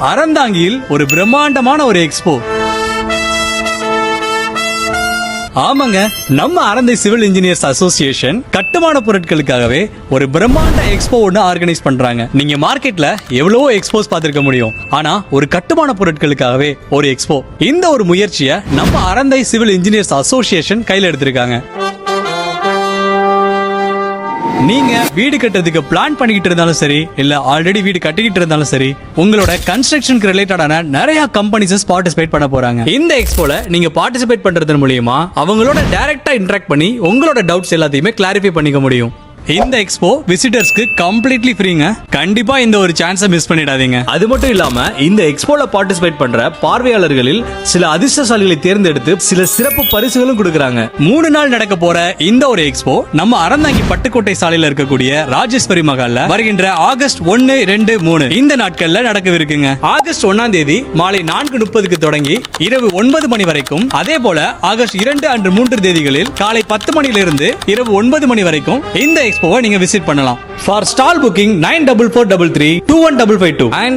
அறந்தாங்கியில் ஒரு பிரம்மாண்டமான ஒரு எக்ஸ்போ. ஆமாங்க, நம்ம அறந்தை சிவில் இன்ஜினியர்ஸ் அசோசியேஷன் கட்டுமான பொருட்களுக்காகவே ஒரு பிரம்மாண்ட எக்ஸ்போ ஒன்று ஆர்கனைஸ் பண்றாங்க. நீங்க மார்க்கெட்ல எவ்வளவோ எக்ஸ்போஸ் பார்த்திருக்க முடியும், ஆனா ஒரு கட்டுமான பொருட்களுக்காகவே ஒரு எக்ஸ்போ, இந்த ஒரு முயற்சியை நம்ம அறந்தை சிவில் இன்ஜினியர்ஸ் அசோசியேஷன் கையில் எடுத்திருக்காங்க. நீங்க வீடு கட்டுறதுக்கு பிளான் பண்ணிக்கிட்டு இருந்தாலும் சரி, இல்ல ஆல்ரெடி வீடு கட்டிக்கிட்டு இருந்தாலும் சரி, உங்களோட கன்ஸ்ட்ரக்ஷனுக்கு ரிலேட்டடான நிறைய கம்பெனிஸ் பார்ட்டிசிபேட் பண்ண போறாங்க. இந்த எக்ஸ்போல நீங்க பார்ட்டிசிபேட் பண்றது மூலமா அவங்களோட டைரக்டா இன்டராக்ட் பண்ணி உங்களோட டவுட்ஸ் எல்லாத்தையுமே கிளாரிஃபை பண்ணிக்க முடியும். இந்த எக்ஸ்போ விசிட்டர்ஸ்க்கு கம்ப்ளீட்லி ஃப்ரீங்க. கண்டிப்பா இந்த ஒரு சான்ஸை மிஸ் பண்ணிடாதீங்க. அது மட்டும் இல்லாம இந்த எக்ஸ்போல பார்ட்டிசிபேட் பண்ற பார்வையாளர்களில் சில அதிர்ஷ்டசாலிகளை தேர்ந்தெடுத்து சில சிறப்பு பரிசுகளும் கொடுக்கறாங்க. 3 நாள் நடக்க போற இந்த ஒரு எக்ஸ்போ நம்ம அறந்தாங்கி பட்டுக்கோட்டை சாலையில இருக்கக்கூடிய ராஜேஸ்வரி மகால்ல வருகின்ற ஆகஸ்ட் 1, 2, 3 இந்த நாட்கள்ல நடக்கவிருக்குங்க. ஆகஸ்ட் 1ஆம் தேதி மாலை 4:30க்கு தொடங்கி இரவு 9 மணி வரைக்கும், அதே போல ஆகஸ்ட் 2 and 3 தேதிகளில் காலை 10 மணியிலிருந்து இரவு 9 மணி வரைக்கும் இந்த எக்ஸ்போவை நீங்க விசிட் பண்ணலாம். For stall booking 9443321552 and